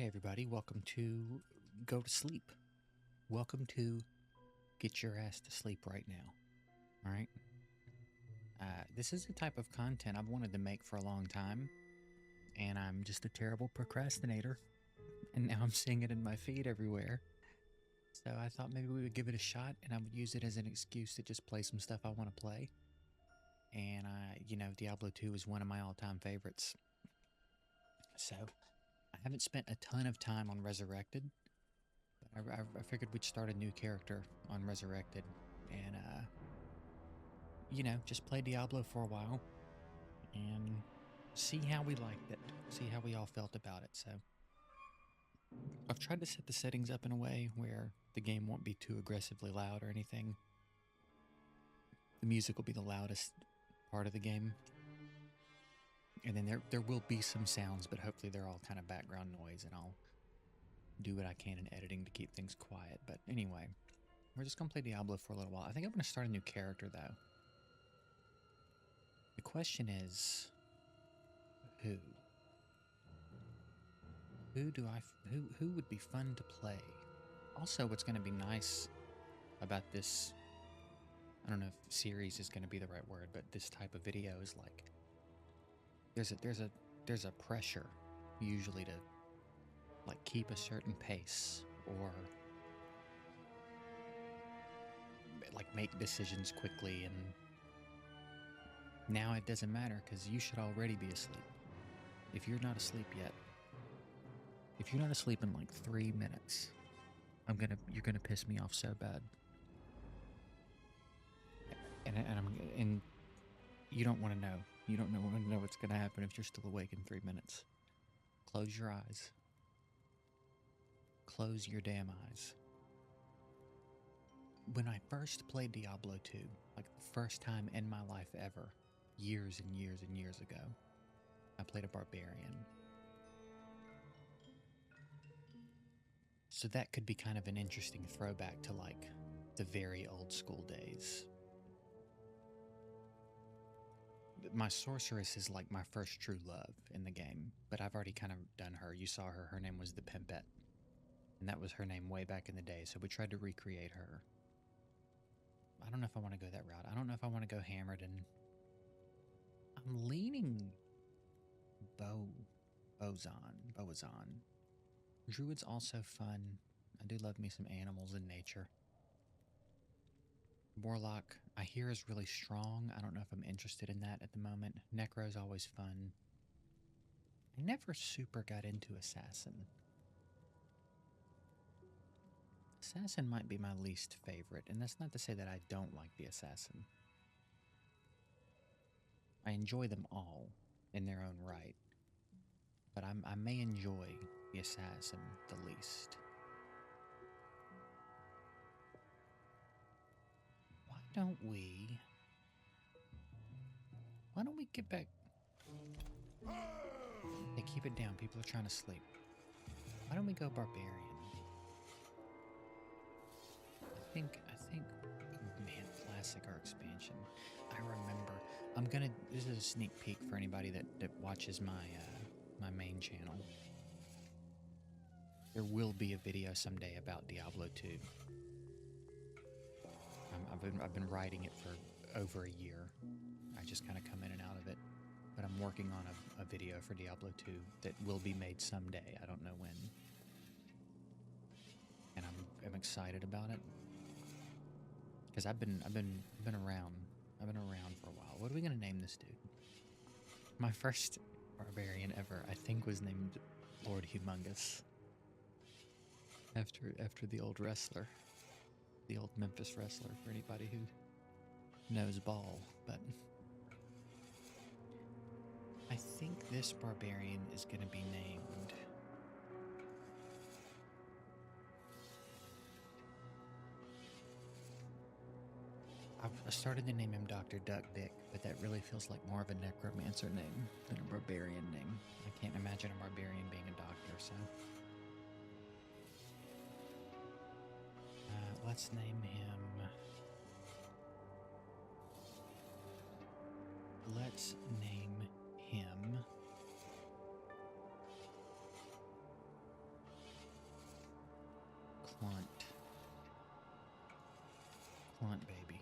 Hey everybody, welcome to Go to Sleep. Welcome to Get Your Ass to Sleep right now. Alright? This is a type of content I've wanted to make for a long time, and I'm just a terrible procrastinator, and now I'm seeing it in my feed everywhere. So I thought maybe we would give it a shot, and I would use it as an excuse to just play some stuff I want to play. And, Diablo 2 is one of my all-time favorites. So, I haven't spent a ton of time on Resurrected, but I figured we'd start a new character on Resurrected and, just play Diablo for a while and see how we liked it, see how we all felt about it. So I've tried to set the settings up in a way where the game won't be too aggressively loud or anything. The music will be the loudest part of the game. And then there will be some sounds, but hopefully they're all kind of background noise, and I'll do what I can in editing to keep things quiet. But anyway, we're just going to play Diablo for a little while. I think I'm going to start a new character, though. The question is, who? Who would be fun to play? Also, what's going to be nice about this, I don't know if series is going to be the right word, but this type of video is like, there's a pressure usually to like keep a certain pace or like make decisions quickly, and now it doesn't matter because you should already be asleep. If you're not asleep yet, if you're not asleep in like 3 minutes, you're gonna piss me off so bad. And you don't want to know. You don't want to know what's gonna happen if you're still awake in 3 minutes. Close your eyes. Close your damn eyes. When I first played Diablo 2, like the first time in my life ever, years and years and years ago, I played a barbarian. So that could be kind of an interesting throwback to like the very old school days. My sorceress is like my first true love in the game, but I've already kind of done her. You saw her. Her name was the Pimpette. And that was her name way back in the day, so we tried to recreate her. I don't know if I want to go that route. I don't know if I want to go hammered, and I'm leaning Bozan. Druid's also fun. I do love me some animals and nature. Warlock, I hear, is really strong. I don't know if I'm interested in that at the moment. Necro's always fun. I never super got into Assassin. Assassin might be my least favorite, and that's not to say that I don't like the Assassin. I enjoy them all in their own right, but I may enjoy the Assassin the least. Why don't we get back? Hey, keep it down. People are trying to sleep. Why don't we go barbarian? I think, man, classic or expansion. I remember, this is a sneak peek for anybody that watches my, my main channel. There will be a video someday about Diablo 2. I've been writing it for over a year. I just kind of come in and out of it. But I'm working on a video for Diablo 2 that will be made someday. I don't know when. And I'm excited about it. Because I've been around. I've been around for a while. What are we gonna name this dude? My first barbarian ever, I think, was named Lord Humongous. After the old wrestler. The old Memphis wrestler, for anybody who knows ball. But I think this barbarian is gonna be named... I started to name him Dr. Duck Dick, but that really feels like more of a necromancer name than a barbarian name. I can't imagine a barbarian being a doctor, so... let's name him... Let's name him... Clunt. Clunt, baby.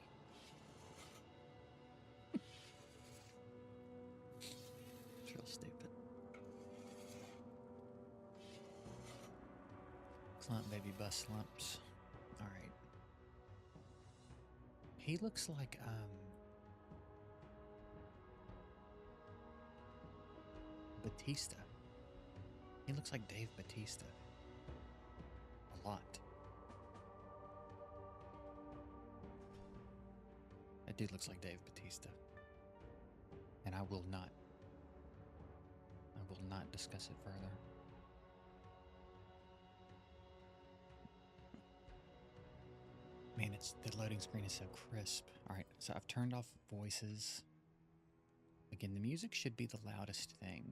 It's real stupid. Clunt, baby, bus lumps. Alright. He looks like, Batista. He looks like Dave Batista. A lot. That dude looks like Dave Batista. And I will not discuss it further. Man, the loading screen is so crisp. Alright, so I've turned off voices. Again, the music should be the loudest thing.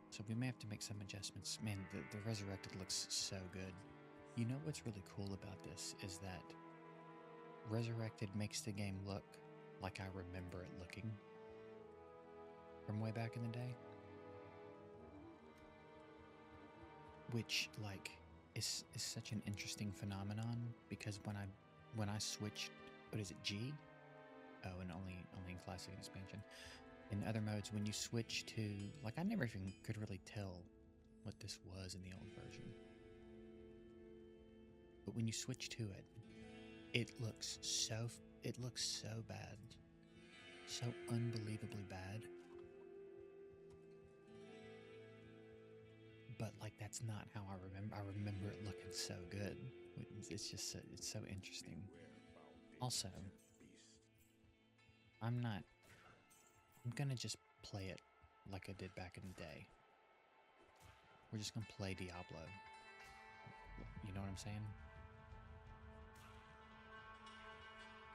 So we may have to make some adjustments. Man, the Resurrected looks so good. You know what's really cool about this is that Resurrected makes the game look like I remember it looking from way back in the day. Which, like, is such an interesting phenomenon, because when I switched, what is it, G? Oh, and only in Classic and Expansion. In other modes, when you switch to, like, I never even could really tell what this was in the old version. But when you switch to it, it looks so bad. So unbelievably bad. But, like, that's not how I remember. I remember it looking so good. It's just, it's so interesting. Also, I'm gonna just play it like I did back in the day. We're just gonna play Diablo. You know what I'm saying?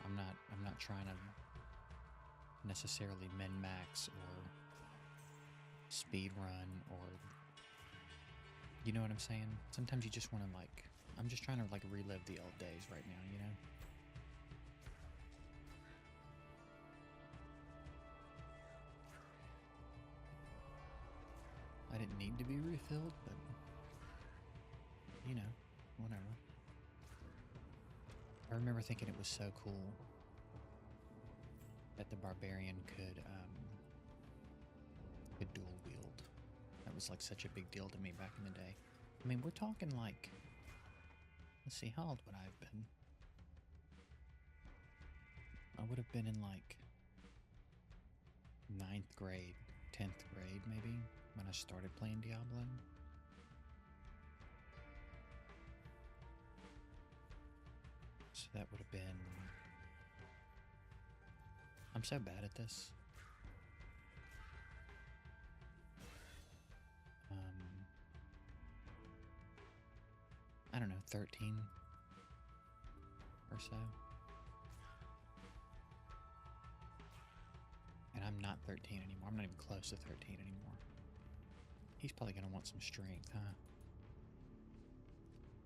I'm not trying to necessarily min-max or speed run, or, you know what I'm saying? Sometimes you just want to, like, I'm just trying to, like, relive the old days right now, you know? I didn't need to be refilled, but, you know, whatever. I remember thinking it was so cool that the barbarian could dual wield. That was, like, such a big deal to me back in the day. I mean, we're talking, like, let's see, how old would I have been? I would have been in, like, 9th grade, 10th grade, maybe, when I started playing Diablo. So that would have been... I'm so bad at this. I don't know, 13 or so. And I'm not 13 anymore. I'm not even close to 13 anymore. He's probably going to want some strength, huh?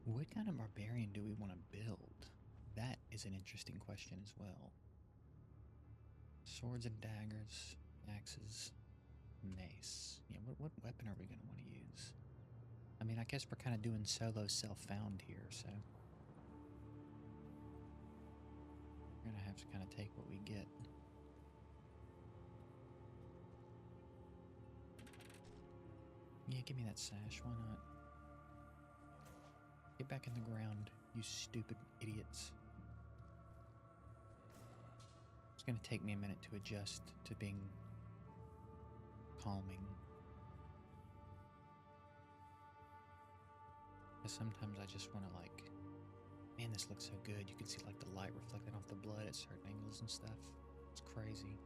What kind of barbarian do we want to build? That is an interesting question as well. Swords and daggers, axes, mace. Yeah, what weapon are we going to want to use? I mean, I guess we're kind of doing solo self-found here, so we're going to have to kind of take what we get. Yeah, give me that sash, why not? Get back in the ground, you stupid idiots. It's going to take me a minute to adjust to being calming. Because sometimes I just want to, like, man, this looks so good. You can see, like, the light reflecting off the blood at certain angles and stuff. It's crazy.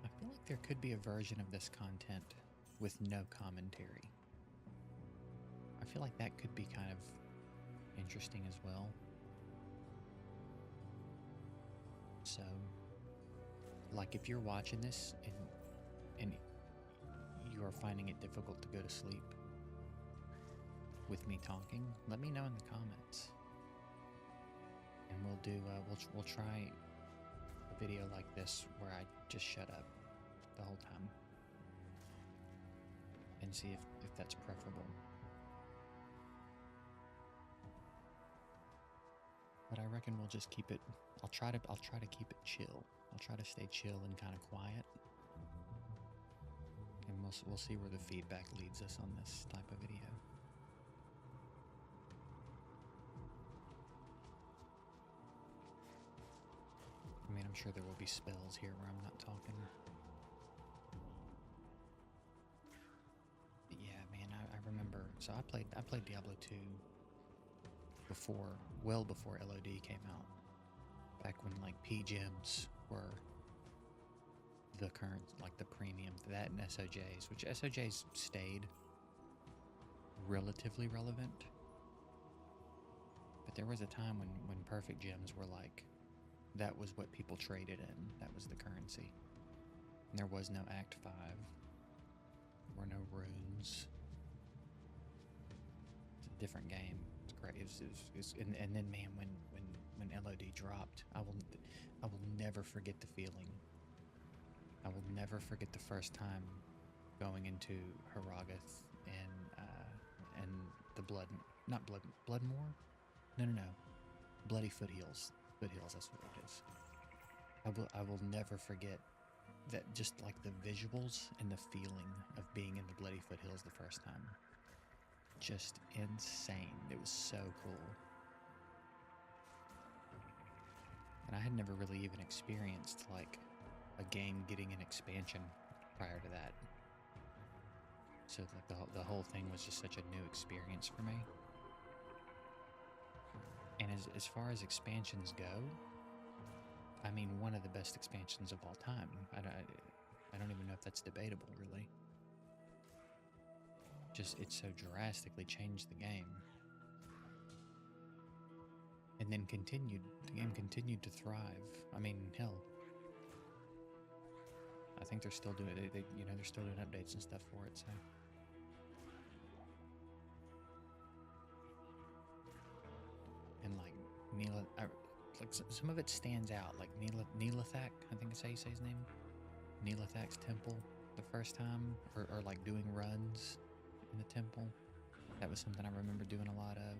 I feel like there could be a version of this content with no commentary. I feel like that could be kind of interesting as well. So, like, if you're watching this and you are finding it difficult to go to sleep with me talking, let me know in the comments, and we'll do we'll try a video like this where I just shut up the whole time and see if that's preferable. But I reckon we'll just keep it. I'll try to keep it chill. I'll try to stay chill and kind of quiet, and we'll see where the feedback leads us on this type of video. I mean, I'm sure there will be spells here where I'm not talking. But yeah, man, I remember. So I played Diablo 2 well before LOD came out. Back when like PGems were the current, like the premium, that and SOJs, which SOJs stayed relatively relevant. But there was a time when perfect gems were like, that was what people traded in. That was the currency. And there was no Act 5. There were no runes. It's a different game. It's great. And then, man, when LOD dropped, I will never forget the feeling. I will never forget the first time going into Haragath and the Bloodmoor? No. Bloody Foothills. Foothills, that's what it is. I will never forget that, just like the visuals and the feeling of being in the Bloody Foothills the first time. Just insane. It was so cool. And I had never really even experienced like a game getting an expansion prior to that. So the whole thing was just such a new experience for me. And as far as expansions go, I mean, one of the best expansions of all time. I don't even know if that's debatable, really. Just, it so drastically changed the game. And then the game continued to thrive. I mean, hell, I think they're still doing it. They're still doing updates and stuff for it, so. And like some of it stands out, like Neelathak, I think that's how you say his name. Neelathak's temple the first time, or like doing runs in the temple. That was something I remember doing a lot of.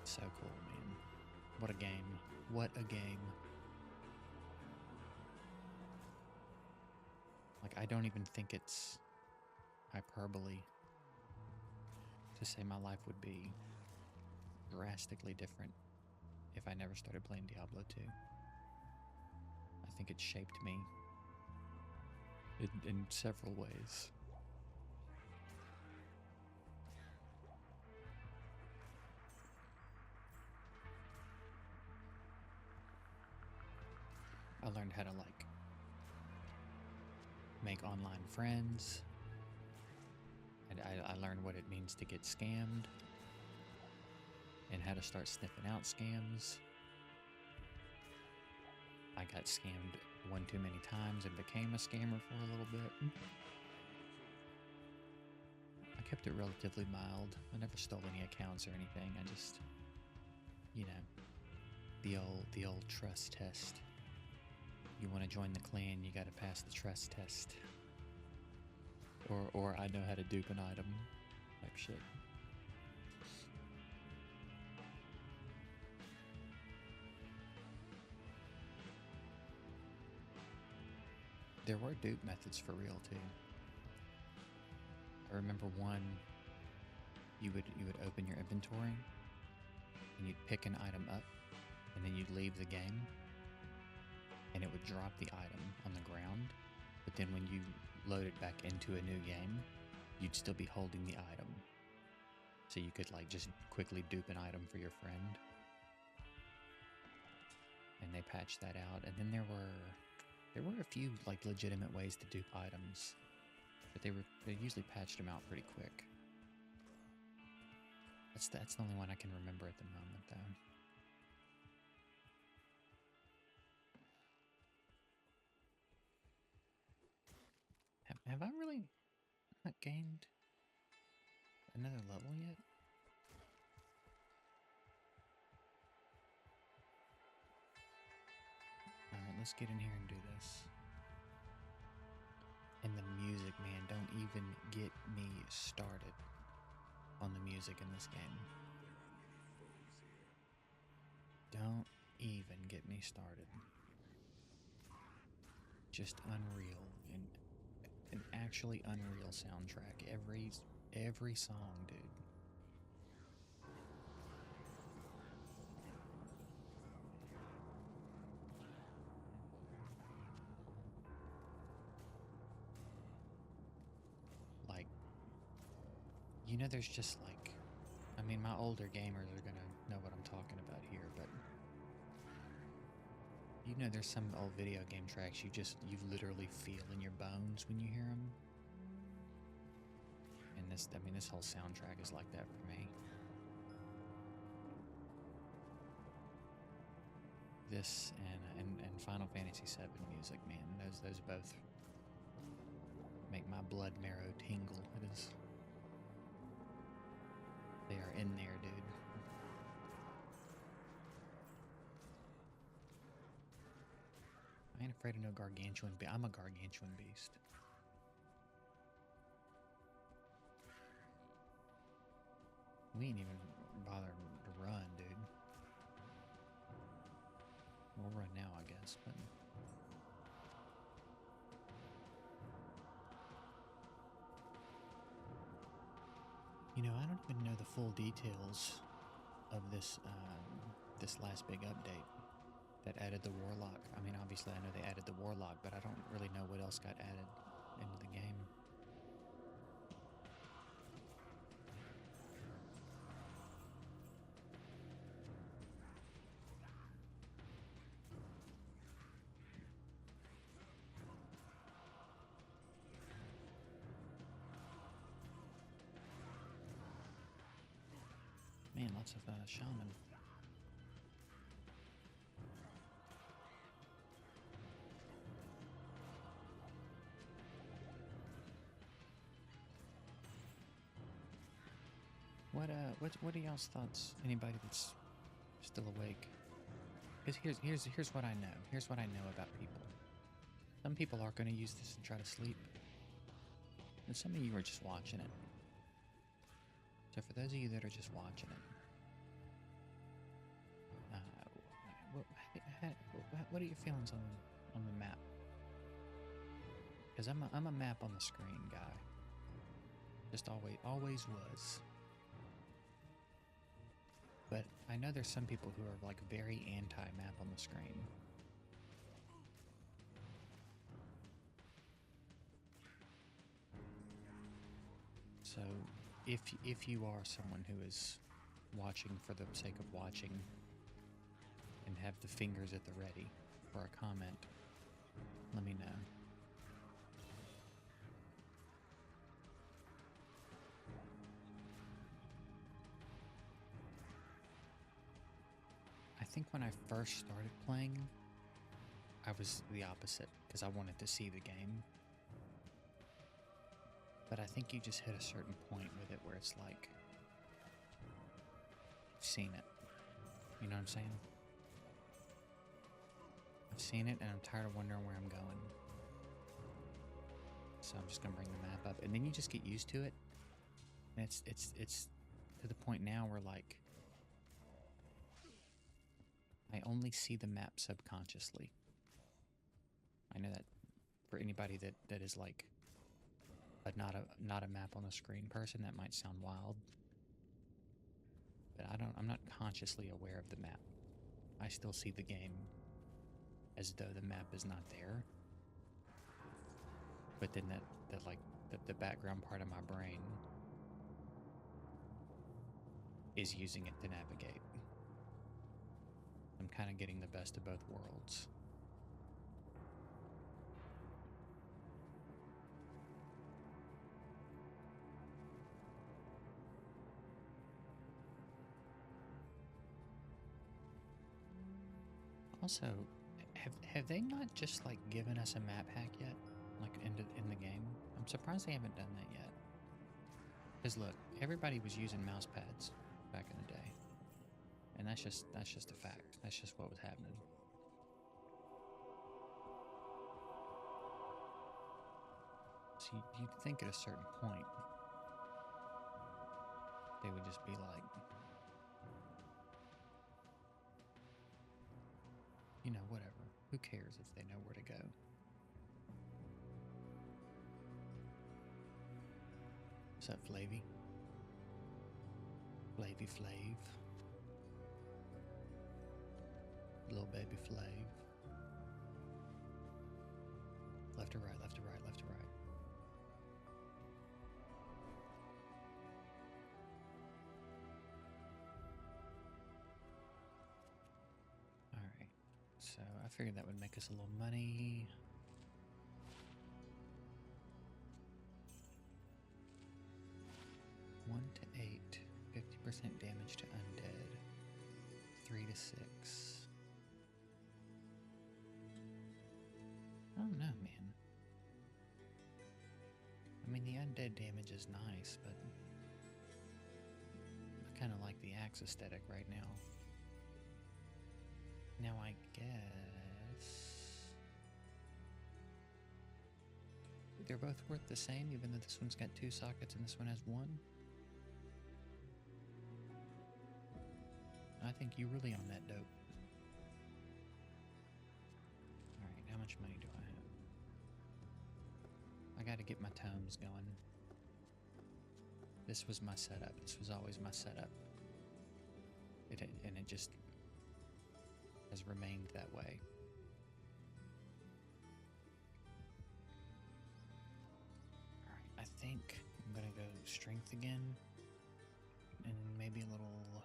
So cool, man. What a game. What a game. Like, I don't even think it's hyperbole to say my life would be drastically different if I never started playing Diablo 2. I think it shaped me in several ways. I learned how to like make online friends. And I learned what it means to get scammed and how to start sniffing out scams. I got scammed one too many times and became a scammer for a little bit. I kept it relatively mild. I never stole any accounts or anything. I just, the old trust test. You want to join the clan, you got to pass the trust test. Or I know how to dupe an item type shit. There were dupe methods for real too. I remember one, you would open your inventory and you'd pick an item up and then you'd leave the game and it would drop the item on the ground, but then when you load it back into a new game, you'd still be holding the item. So you could like just quickly dupe an item for your friend. And they patched that out. And then there were a few like legitimate ways to dupe items, but they usually patched them out pretty quick. That's the only one I can remember at the moment though. Have I really not gained another level yet? let's get in here and do this. And the music, man, don't even get me started on the music in this game. Don't even get me started. Just unreal, and an actually unreal soundtrack. Every song, dude. Like, you know, there's just like, I mean, my older gamers are gonna know what I'm talking about here, but you know, there's some old video game tracks you literally feel in your bones when you hear them. And this whole soundtrack is like that for me. This and Final Fantasy VII music, man, those both make my blood marrow tingle. They are in there, dude. I ain't afraid of no gargantuan beast. I'm a gargantuan beast. We ain't even bothered to run, dude. We'll run now, I guess, but... You know, I don't even know the full details of this this last big update that added the Warlock. I mean, obviously I know they added the Warlock, but I don't really know what else got added into the game. Man, lots of shaman. What are y'all's thoughts? Anybody that's still awake? Because here's what I know. Here's what I know about people. Some people are going to use this and try to sleep, and some of you are just watching it. So for those of you that are just watching it, what are your feelings on the map? Because I'm a map on the screen guy. Just always was. But I know there's some people who are like very anti-map on the screen. So if you are someone who is watching for the sake of watching and have the fingers at the ready for a comment, let me know. I think when I first started playing, I was the opposite, because I wanted to see the game. But I think you just hit a certain point with it where it's like, you've seen it. You know what I'm saying? I've seen it and I'm tired of wondering where I'm going. So I'm just gonna bring the map up, and then you just get used to it. And it's to the point now where like I only see the map subconsciously. I know that for anybody that is like not a map on the screen person, that might sound wild. But I'm not consciously aware of the map. I still see the game as though the map is not there. But then the background part of my brain is using it to navigate. I'm kind of getting the best of both worlds. Also, have they not just like given us a map hack yet, like in the game? I'm surprised they haven't done that yet. Because look, everybody was using mouse pads back in the day, and that's just a fact. That's just what was happening. So you'd think at a certain point, they would just be like, you know, whatever. Who cares if they know where to go? What's up, Flavy? Flavy Flav. Little baby Flav. Left to right, left to right, left to right. Alright, so I figured that would make us a little money. One to 8, 50% damage to undead. 3 to 6. I don't know, man. I mean, the undead damage is nice, but I kind of like the axe aesthetic right now. Now I guess they're both worth the same, even though this one's got 2 sockets and this one has 1. I think you really own that dope. Alright, how much money do I have? I gotta get my tomes going. This was my setup. This was always my setup. And it just has remained that way. Alright, I think I'm gonna go strength again. And maybe a little...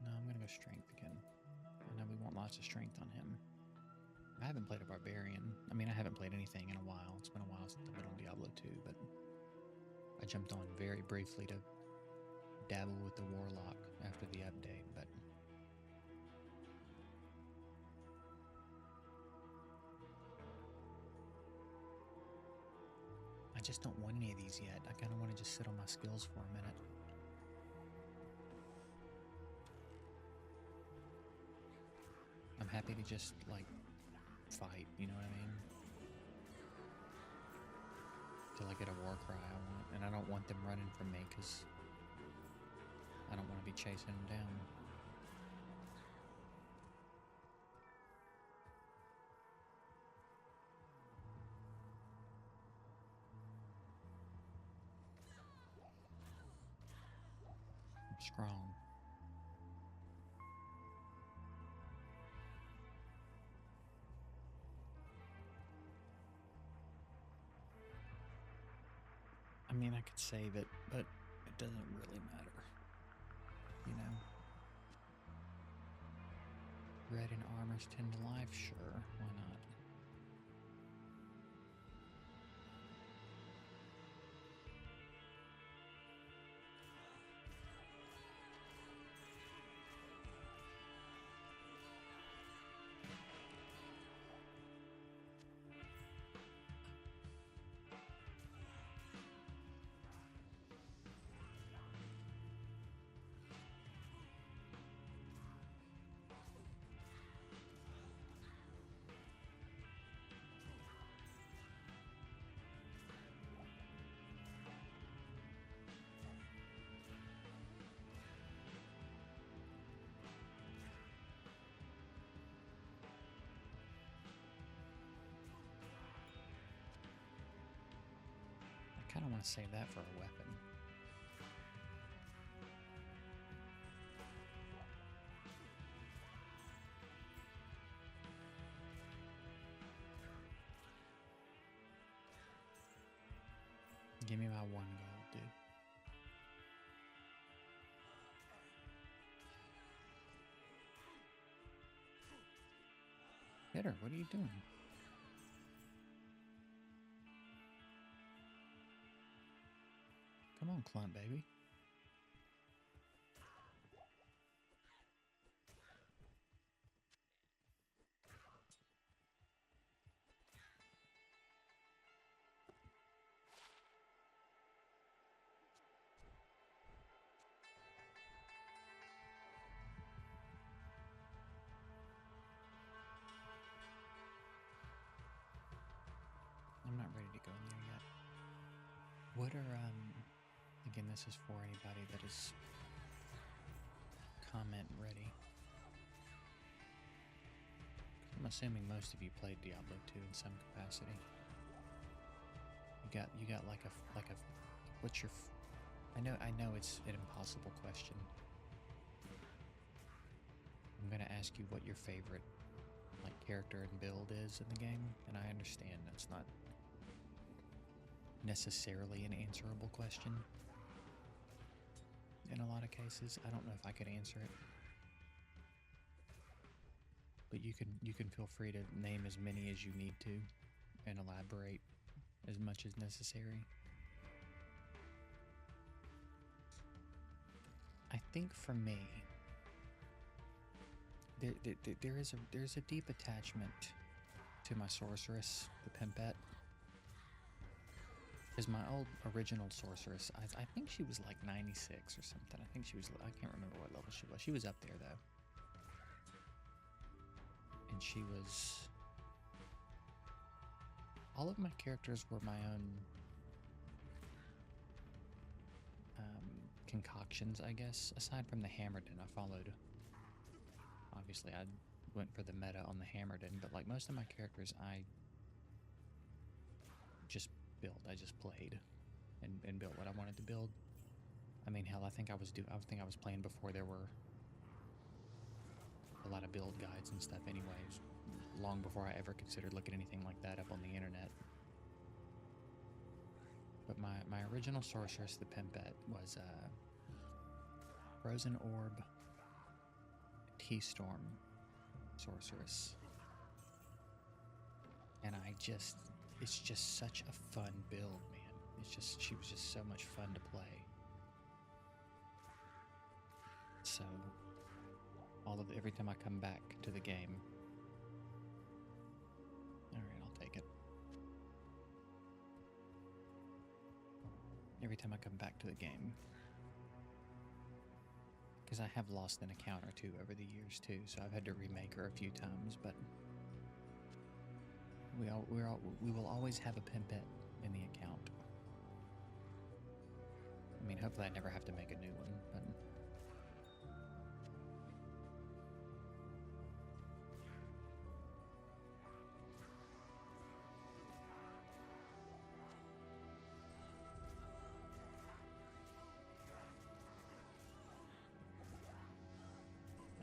No, I'm gonna go strength again. I know we want lots of strength on him. I haven't played a barbarian. I mean, I haven't played anything in a while. It's been a while since I've been on Diablo 2, but I jumped on very briefly to dabble with the warlock after the update, but I just don't want any of these yet. I kind of want to just sit on my skills for a minute. I'm happy to just, like, fight, you know what I mean? Till I get a war cry I want, and I don't want them running from me, because I don't want to be chasing them down. I'm strong. I mean, I could save it, but it doesn't really matter, you know? Red and armors 10 to life, sure, why not? I kind of want to save that for a weapon. Give me my 1 gold, dude. Hit her, what are you doing? Come on, clump, baby. I'm not ready to go What are, again, this is for anybody that is comment ready. I'm assuming most of you played Diablo 2 in some capacity. You got like a what's your I know it's an impossible question. I'm gonna ask you what your favorite like character and build is in the game, and I understand that's not necessarily an answerable question. In a lot of cases, I don't know if I could answer it. But you can feel free to name as many as you need to and elaborate as much as necessary. I think for me, there's a deep attachment to my sorceress, the Pimpette. Because my old original sorceress, I think she was like 96 or something. I think she was, I can't remember what level she was. She was up there though. And she was, all of my characters were my own concoctions, I guess. Aside from the Hammerden, I followed, obviously I went for the meta on the Hammerden, but like most of my characters I just built. I just played and built what I wanted to build. I mean, hell, I think I was playing before there were a lot of build guides and stuff anyways, long before I ever considered looking anything like that up on the internet. But my original sorceress, the Pimpette, was Frozen Orb T-Storm sorceress. And it's just such a fun build, man. She was just so much fun to play. So, every time I come back to the game, alright, I'll take it. Every time I come back to the game, because I have lost an account or two over the years too, so I've had to remake her a few times, but we will always have a Pimpette in the account. I mean, hopefully I never have to make a new one, but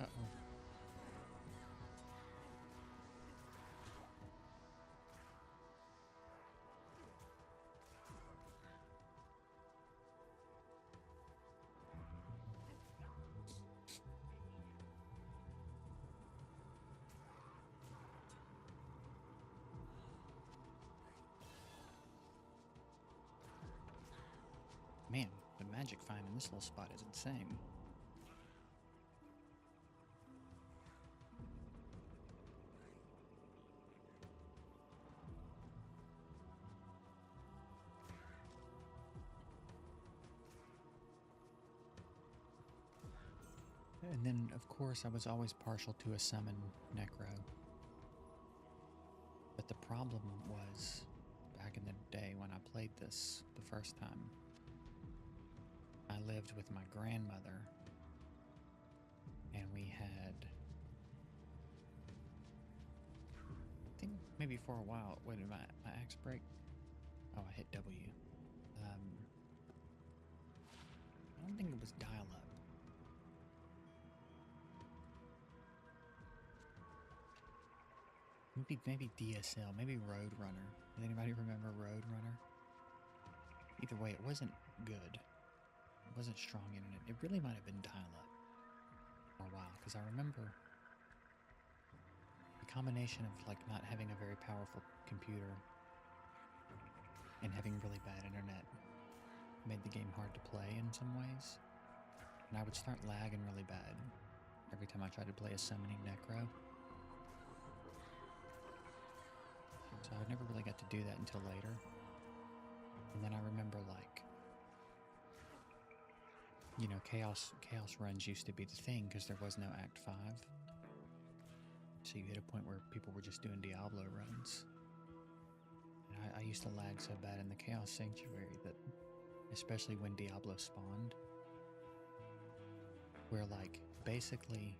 uh-oh. Man, the magic find in this little spot is insane. And then, of course, I was always partial to a summon Necro. But the problem was, back in the day when I played this the first time, I lived with my grandmother, and we had, I think maybe for a while, wait, did my axe break? Oh, I hit W. I don't think it was dial-up. Maybe DSL, maybe Roadrunner. Does anybody remember Roadrunner? Either way, it wasn't good. It wasn't strong internet. It really might have been dial-up for a while, because I remember the combination of like not having a very powerful computer and having really bad internet made the game hard to play in some ways. And I would start lagging really bad every time I tried to play a summoning Necro. So I never really got to do that until later. And then I remember, like, you know, chaos runs used to be the thing because there was no Act 5. So you hit a point where people were just doing Diablo runs. And I used to lag so bad in the Chaos Sanctuary that especially when Diablo spawned, where like basically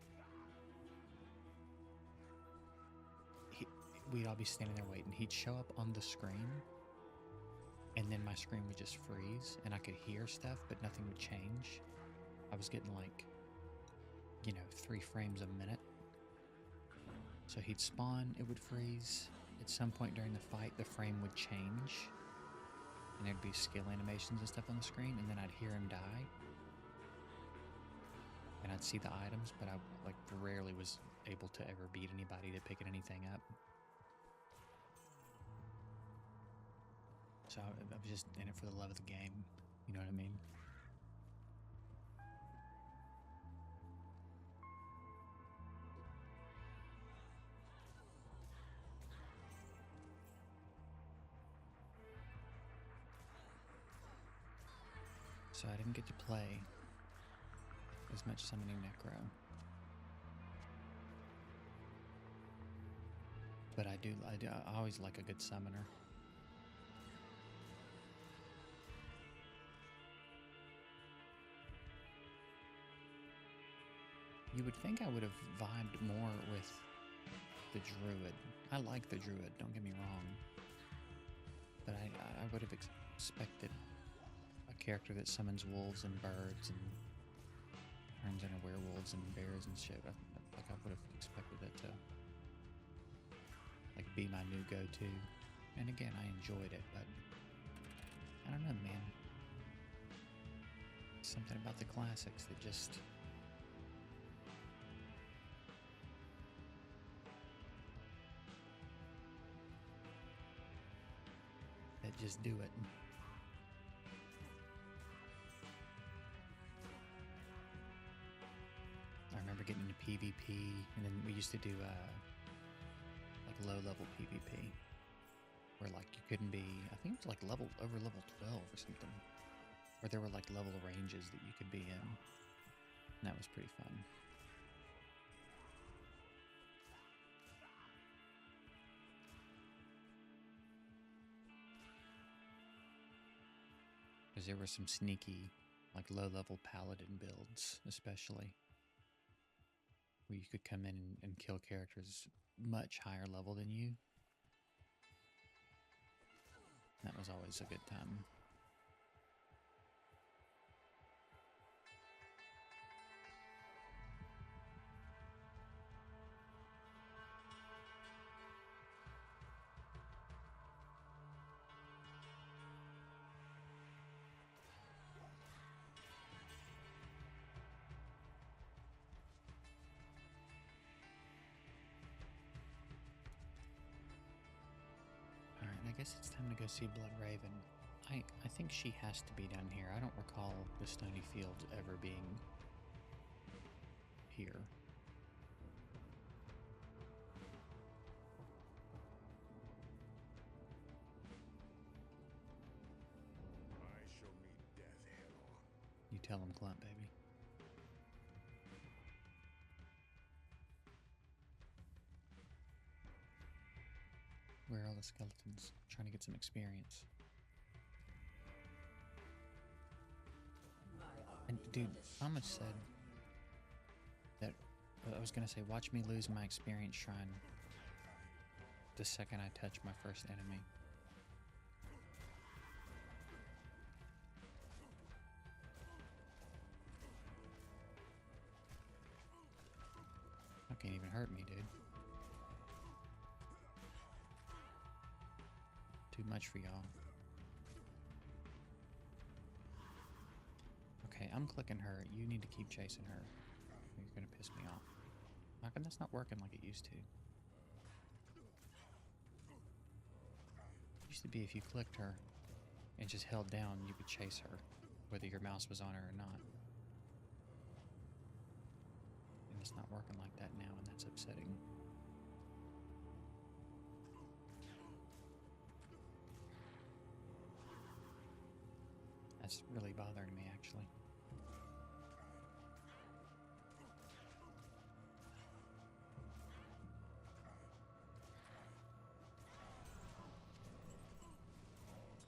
we'd all be standing there waiting. He'd show up on the screen, and then my screen would just freeze, and I could hear stuff, but nothing would change. I was getting like, 3 frames a minute. So he'd spawn, it would freeze. At some point during the fight, the frame would change, and there'd be skill animations and stuff on the screen, and then I'd hear him die. And I'd see the items, but I like rarely was able to ever beat anybody to picking anything up. So I was just in it for the love of the game, you know what I mean? So I didn't get to play as much summoning Necro. But I always like a good summoner. You would think I would have vibed more with the Druid. I like the Druid, don't get me wrong. But I would have expected a character that summons wolves and birds and turns into werewolves and bears and shit. I would have expected it to like be my new go-to. And again, I enjoyed it, but I don't know, man. Something about the classics that just do it. I remember getting into PvP, and then we used to do like low-level PvP, where like you couldn't be, I think it was like over level 12 or something, where there were like level ranges that you could be in, and that was pretty fun. Because there were some sneaky, like low-level paladin builds, especially, where you could come in and kill characters much higher level than you. That was always a good time. I guess it's time to go see Blood Raven. I think she has to be down here. I don't recall the Stony Fields ever being here. I shall meet death head on. You tell him, Clump, baby. Where are all the skeletons? Trying to get some experience. And dude, Thomas said that I was gonna say, watch me lose my experience shrine the second I touch my first enemy. That can't even hurt me, dude. Too much for y'all. Okay, I'm clicking her. You need to keep chasing her. You're gonna piss me off. How come that's not working like it used to? It used to be if you clicked her and just held down, you could chase her, whether your mouse was on her or not. And it's not working like that now, and that's upsetting. That's really bothering me, actually. Good riddance, blood.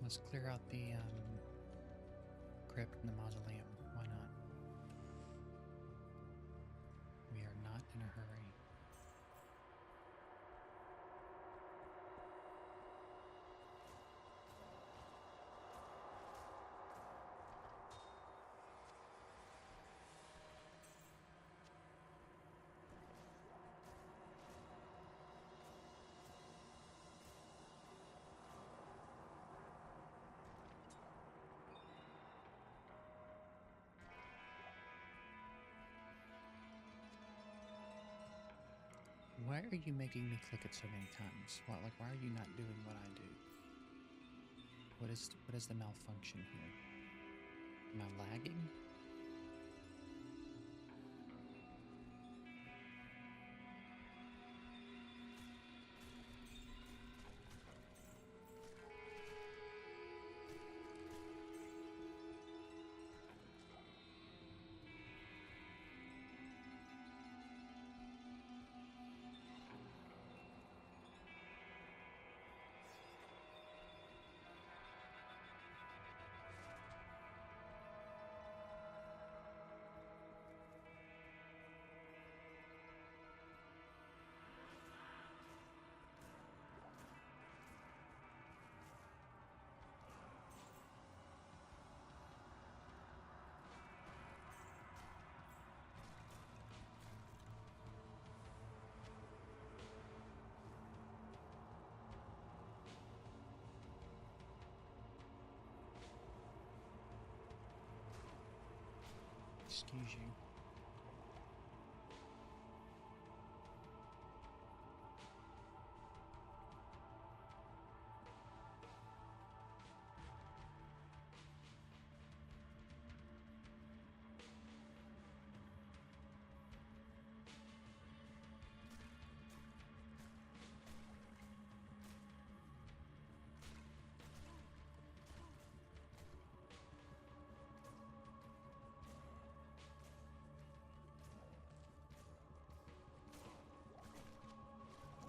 let's clear out the crypt and the mausoleum. Why not? We are not in a hurry. Why are you making me click it so many times? Why are you not doing what I do? What is the malfunction here? Am I lagging? Excuse you.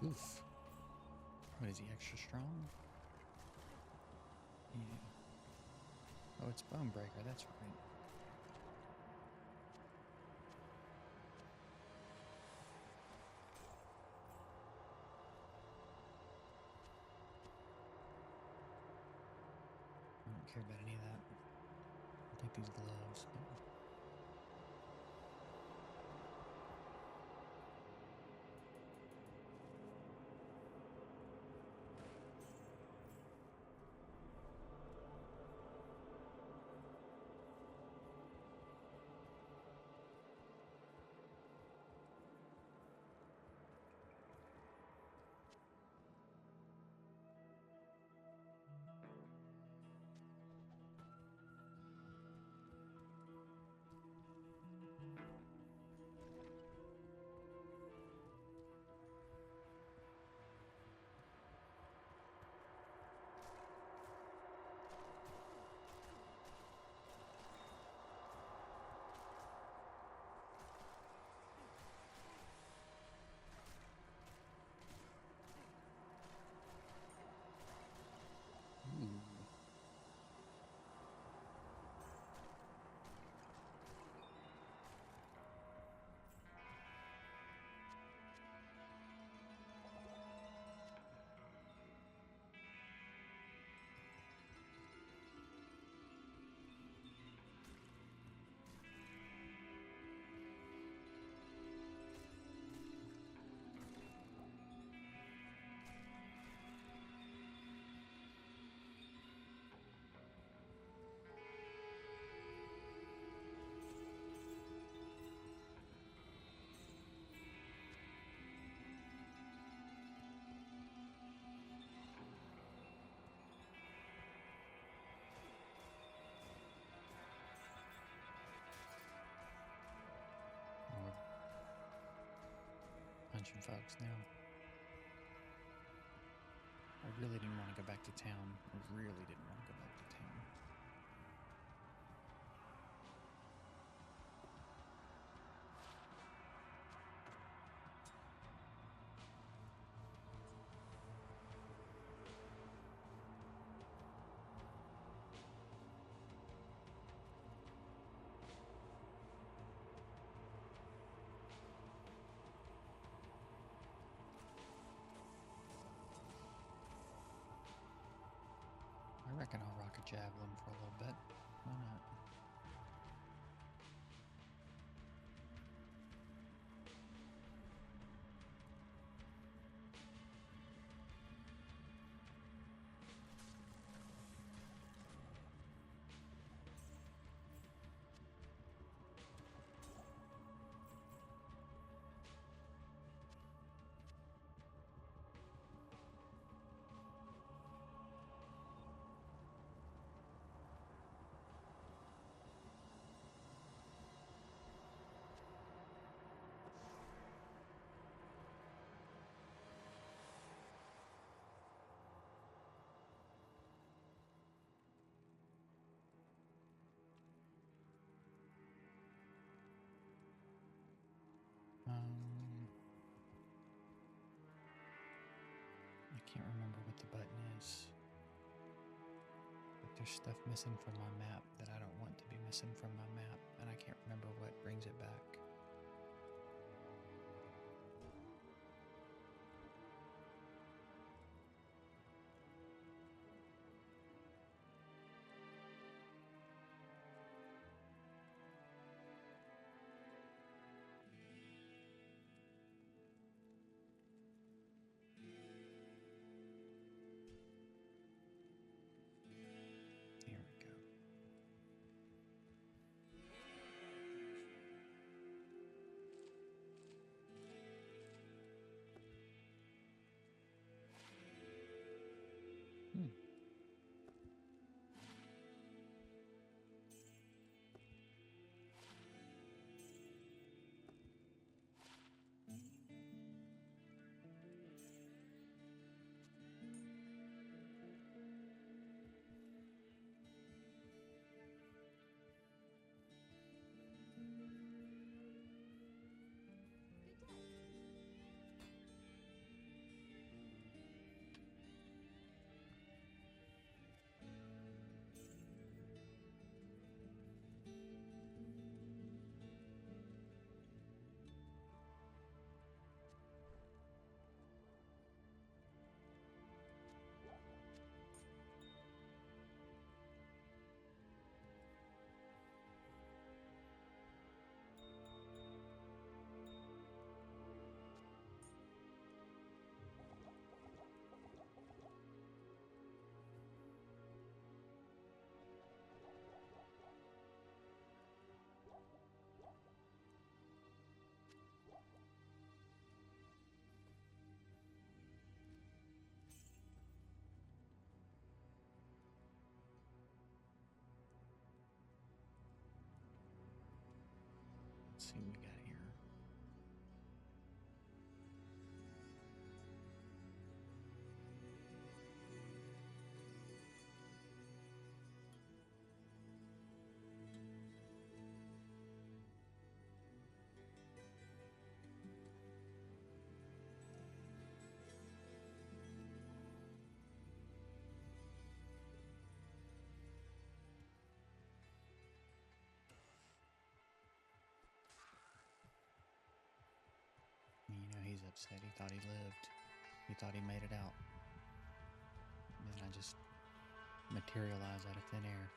Oof. What is he, extra strong? Yeah. Oh, it's Bone Breaker, that's right. I don't care about any of that. I'll take these gloves. Ooh. We're punching folks now. I really didn't want to go back to town. I really didn't want to go back to town. rock a javelin for a little bit. Why not? I can't remember what the button is. But there's stuff missing from my map that I don't want to be missing from my map, and I can't remember what brings it back. Here we go. Let's see what we got here. He's upset. He thought he lived. He thought he made it out. And then I just materialized out of thin air.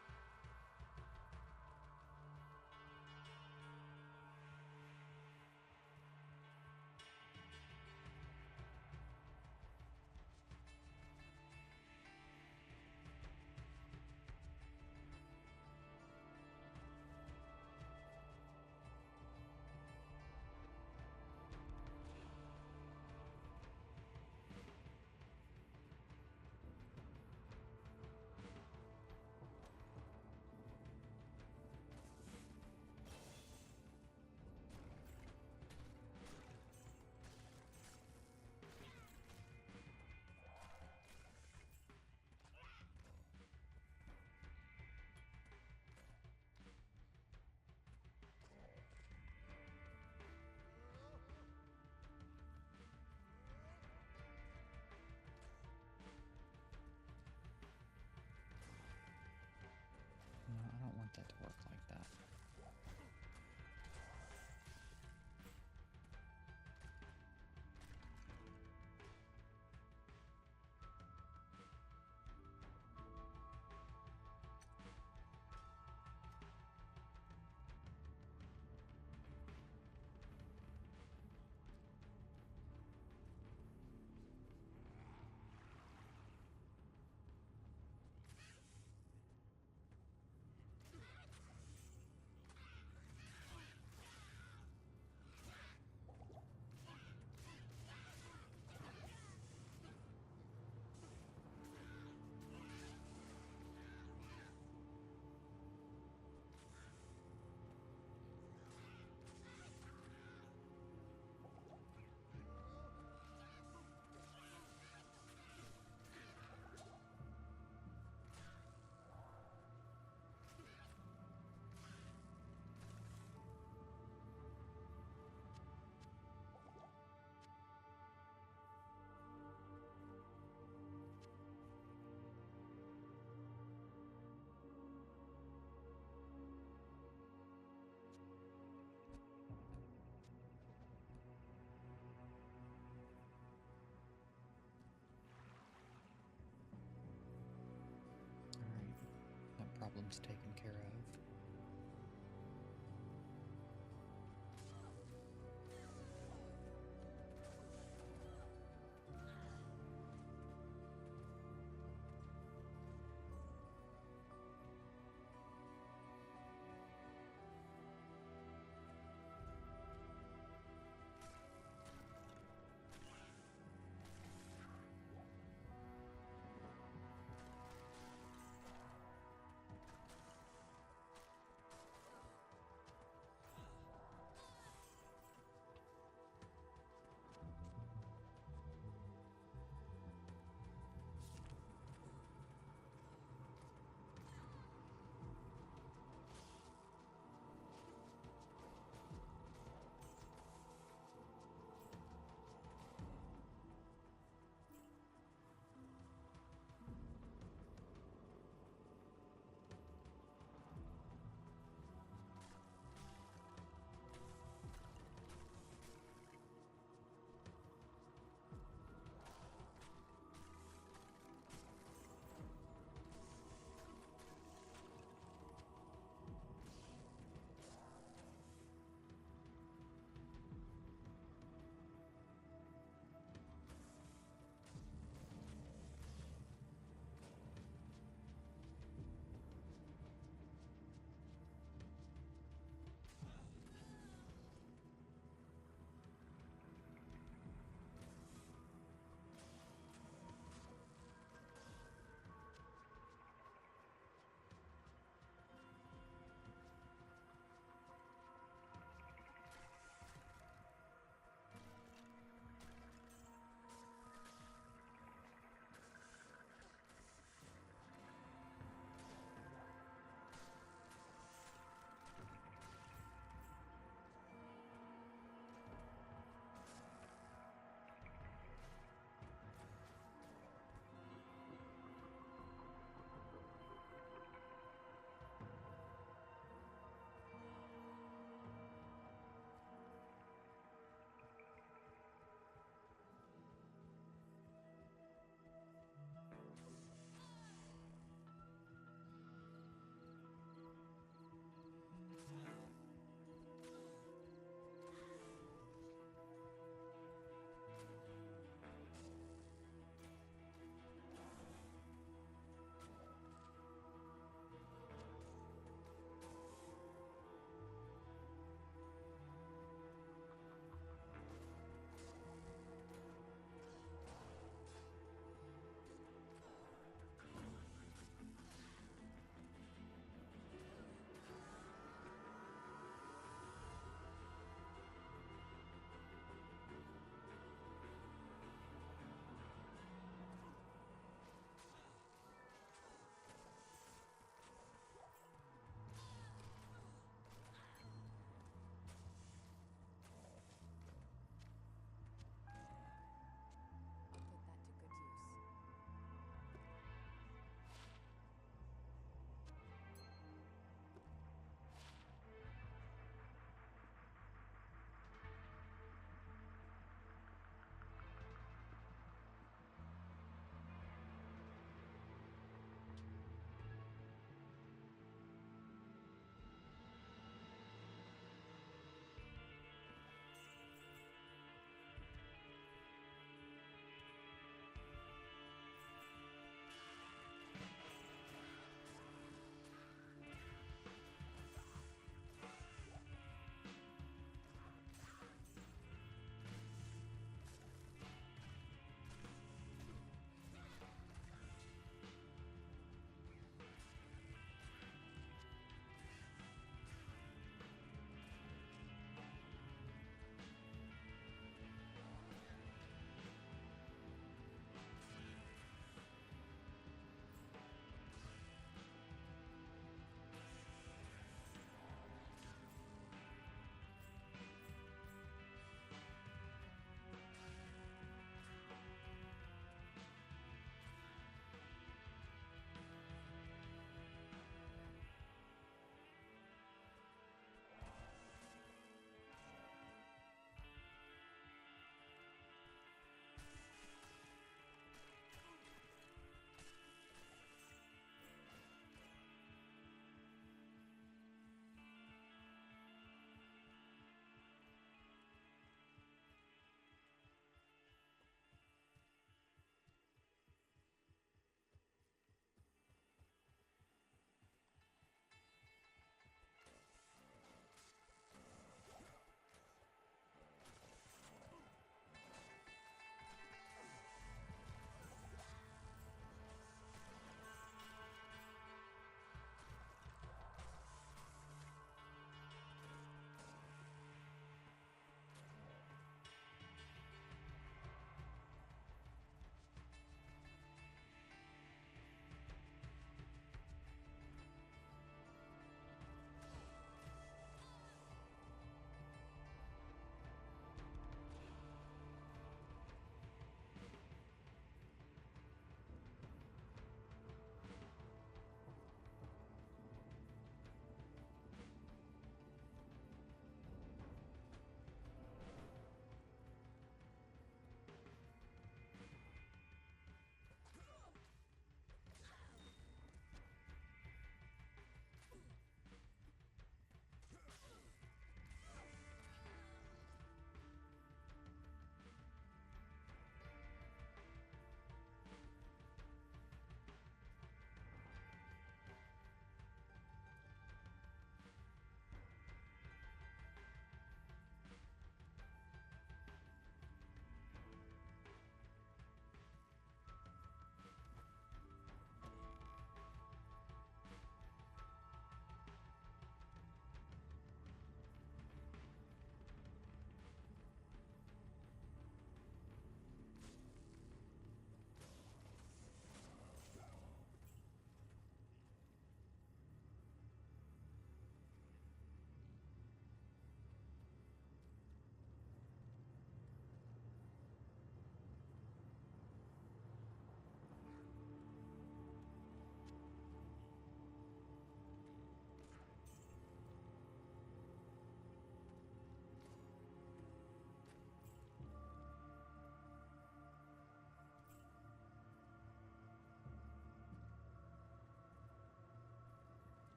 problems taken care of.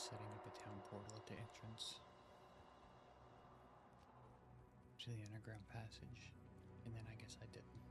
setting up a town portal at the entrance to the underground passage, and then I guess I didn't.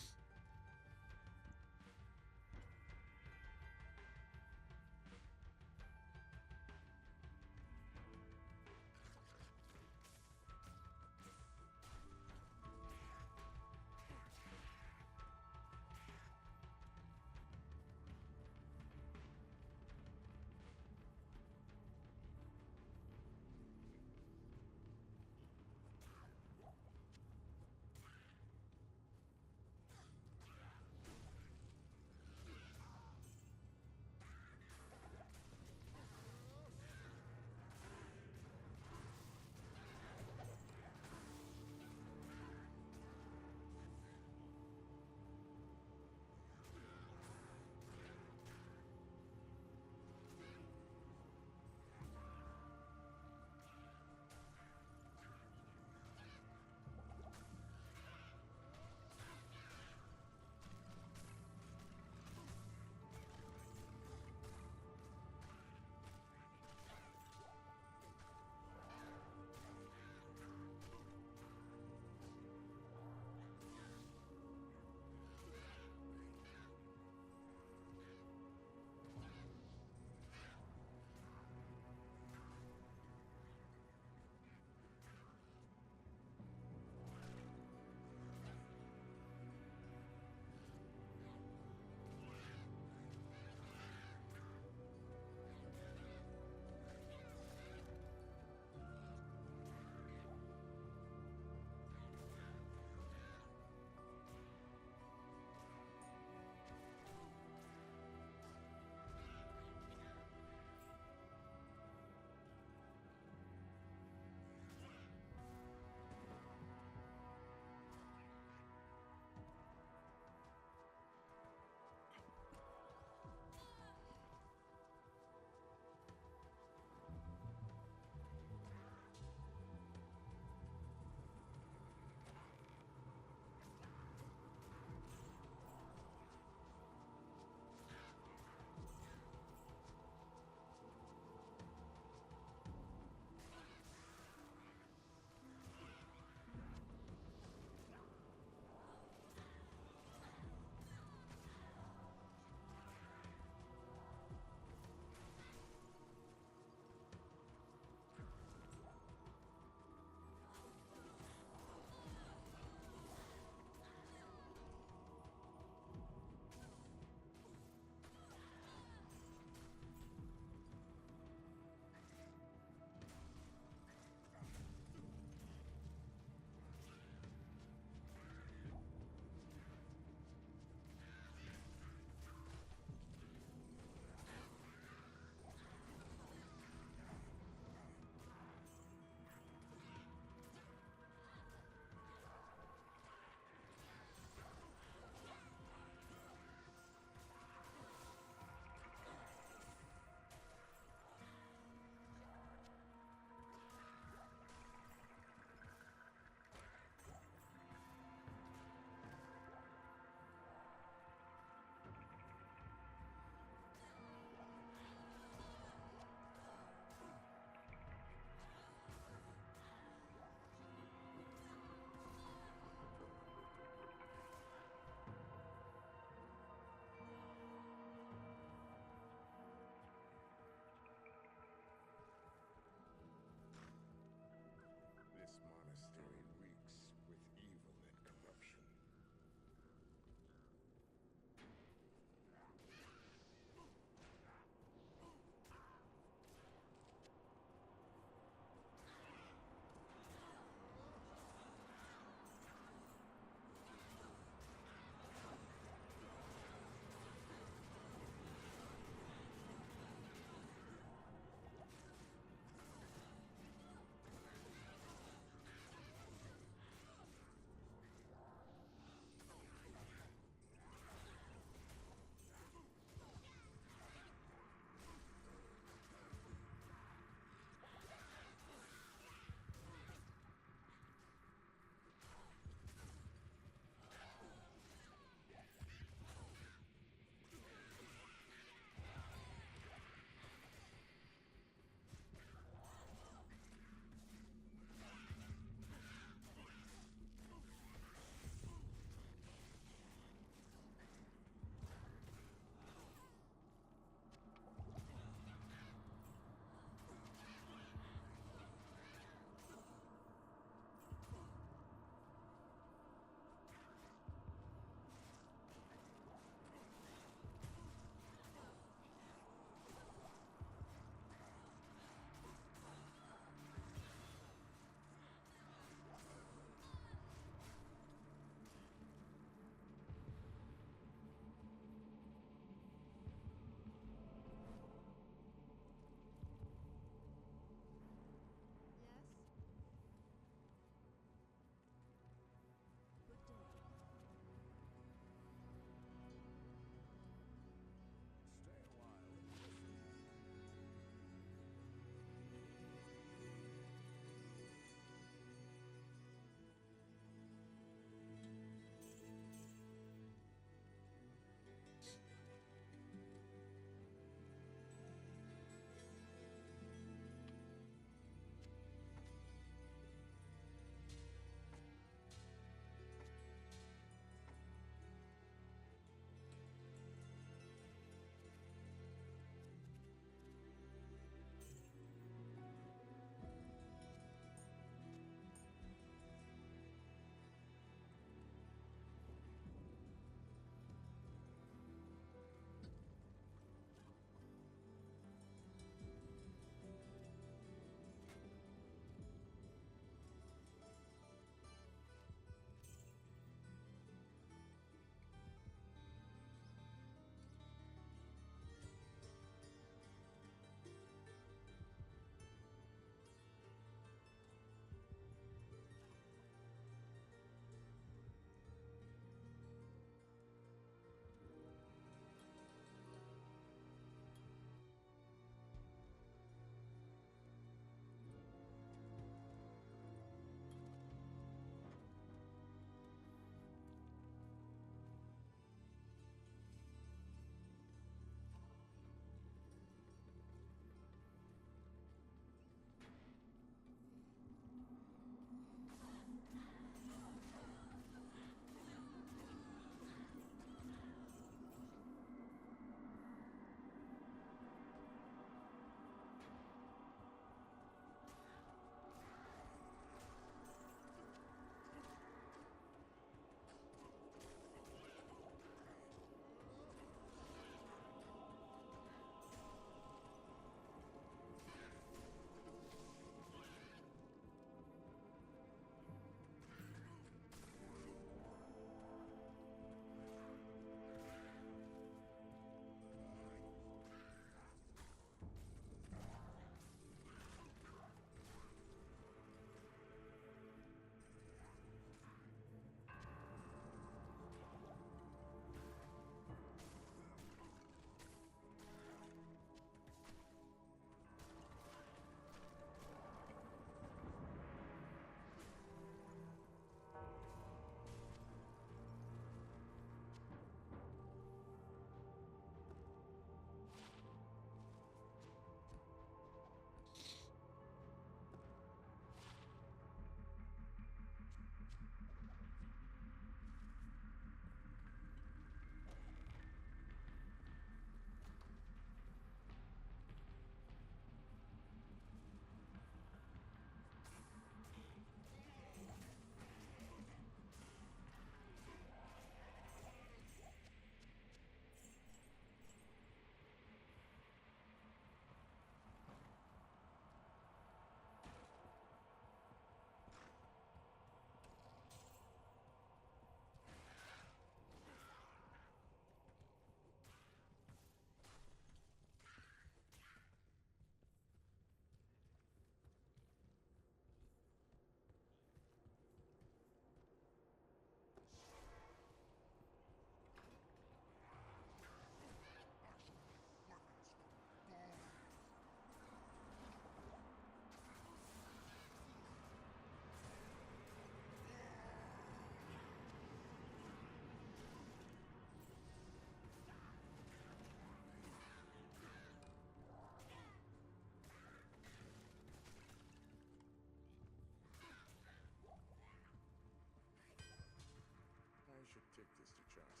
take this to Chassis.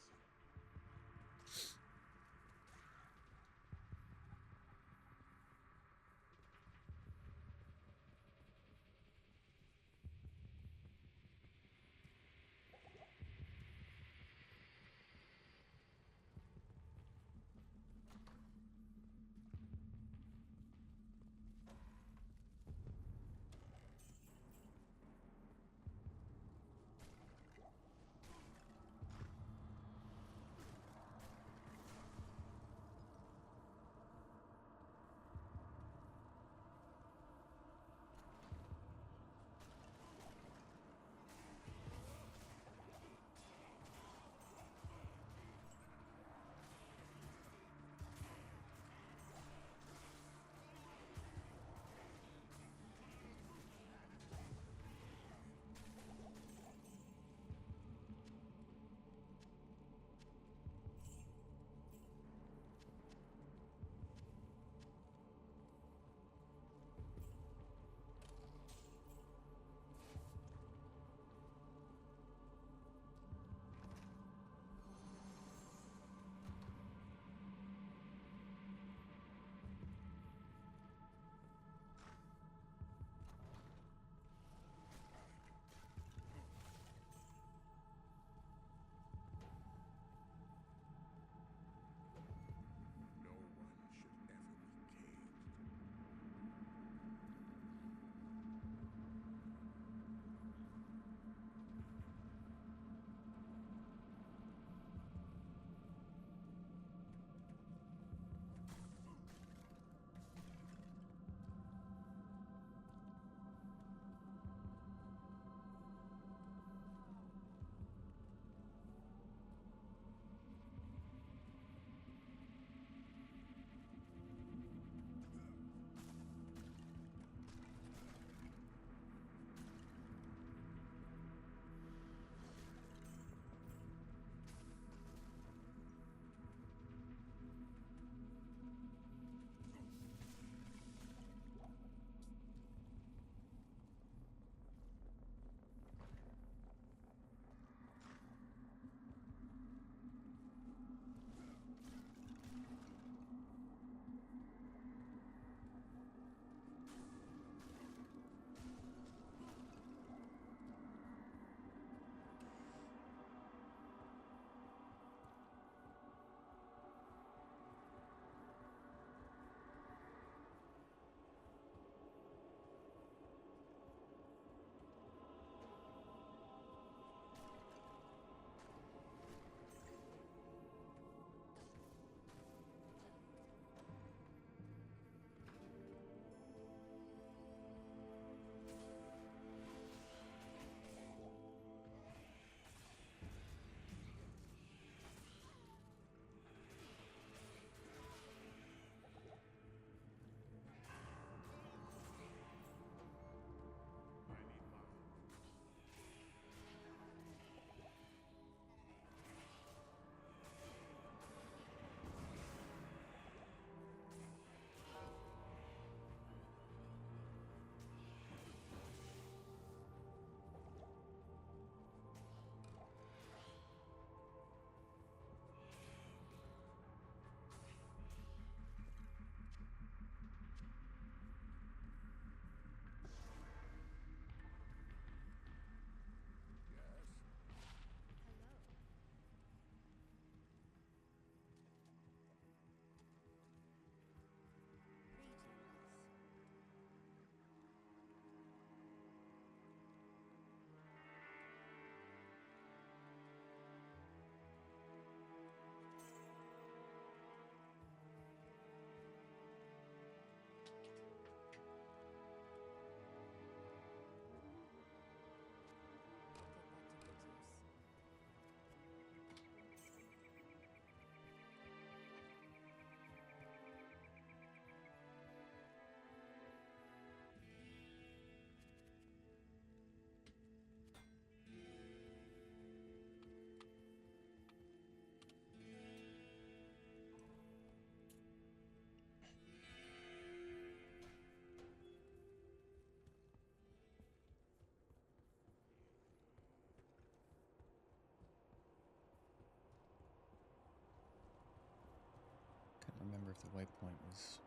waypoint was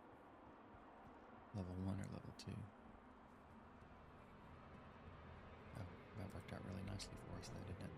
level 1 or level 2. Oh, that worked out really nicely for us though, didn't it?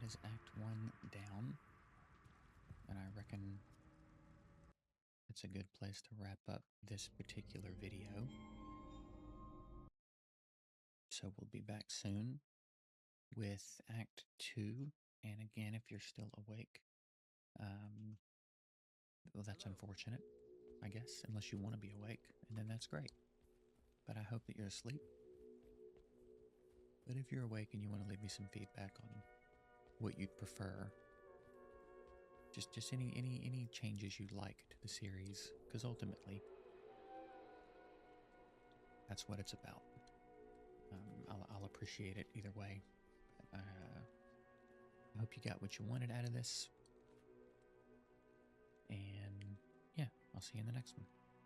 is Act 1 down, and I reckon it's a good place to wrap up this particular video. So we'll be back soon with Act 2, and again, if you're still awake, well, that's unfortunate, I guess, unless you want to be awake, and then that's great. But I hope that you're asleep. But if you're awake and you want to leave me some feedback on what you'd prefer, just any changes you'd like to the series, because ultimately that's what it's about. I'll appreciate it either way. But, I hope you got what you wanted out of this, and yeah, I'll see you in the next one.